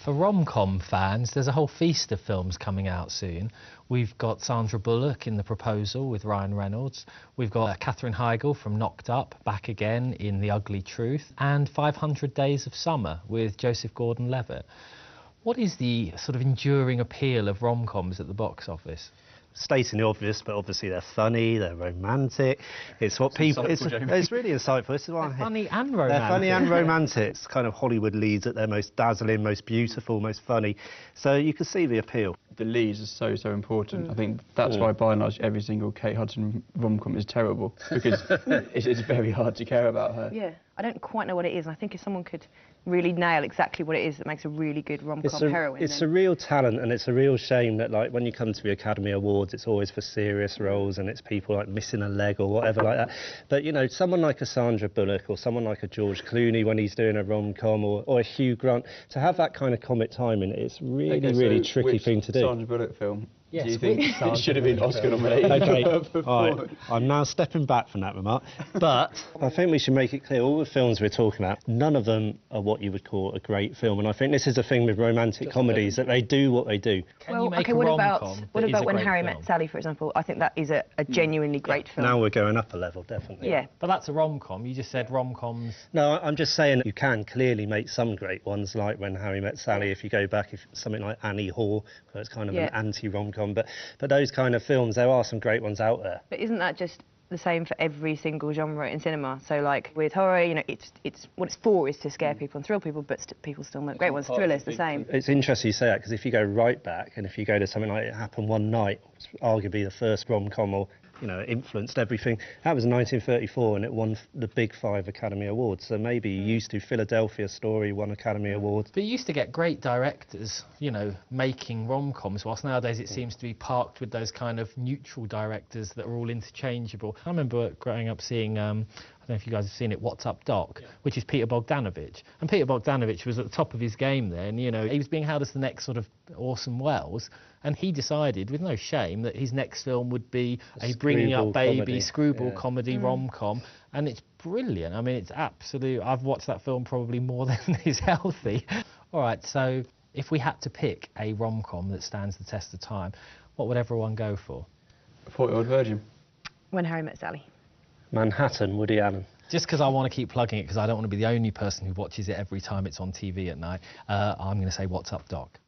For rom-com fans, there's a whole feast of films coming out soon. We've got Sandra Bullock in The Proposal with Ryan Reynolds. We've got Katherine Heigl from Knocked Up back again in The Ugly Truth. And 500 Days of Summer with Joseph Gordon-Levitt. What is the sort of enduring appeal of rom-coms at the box office? Stating the obvious, but obviously they're funny, they're romantic. It's what people. It's really insightful. This is why funny and romantic. They're funny and romantic. It's kind of Hollywood leads at their most dazzling, most beautiful, most funny. So you can see the appeal. The leads are so important. I think that's why, by and large, every single Kate Hudson rom-com is terrible, because it's very hard to care about her. Yeah, I don't quite know what it is, and I think if someone could really nail exactly what it is that makes a really good rom-com heroine. It's a real talent, and it's a real shame that, like, when you come to the Academy Awards, it's always for serious roles, and it's people like missing a leg or whatever like that. But, you know, someone like a Sandra Bullock or someone like a George Clooney when he's doing a rom-com, or a Hugh Grant, to have that kind of comic timing, it's really, really tricky thing to do. Sandra Bullock film? Yes, do you think it should have been Oscar nominated? Okay, all right. I'm now stepping back from that remark, but I think we should make it clear, all the films we're talking about, none of them are what you would call a great film, and I think this is a thing with romantic comedies, that they do what they do. Can you make a rom-com what about When Harry film? Met Sally, for example? I think that is a genuinely great film. Now we're going up a level, definitely. Yeah. But that's a rom-com. You just said rom-coms. No, I'm just saying you can clearly make some great ones, like When Harry Met Sally, if you go back, if something like Annie Hall, where it's kind of an anti-rom-com, but those kind of films, there are some great ones out there. But isn't that just the same for every single genre in cinema? So, like, with horror, you know, it's what it's for is to scare people and thrill people, but people still make great ones. Thrillers, the same. It's interesting you say that, because if you go right back, and if you go to something like It Happened One Night, it's arguably the first rom-com, or, you know, it influenced everything. That was 1934, and it won the big 5 Academy Awards. So maybe you used to. Philadelphia Story won Academy Awards. But you used to get great directors, you know, making rom-coms, whilst nowadays it seems to be parked with those kind of neutral directors that are all interchangeable. I remember growing up seeing, I don't know if you guys have seen it, What's Up Doc, which is Peter Bogdanovich. And Peter Bogdanovich was at the top of his game then, you know, he was being hailed as the next sort of Orson Welles, and he decided, with no shame, that his next film would be a bringing up baby, screwball comedy rom-com, and it's brilliant. I mean, it's absolute. I've watched that film probably more than is healthy. All right, so if we had to pick a rom-com that stands the test of time, what would everyone go for? 40-Year-Old Virgin. When Harry Met Sally. Manhattan, Woody Allen. Just because I want to keep plugging it, because I don't want to be the only person who watches it every time it's on TV at night, I'm going to say What's Up Doc.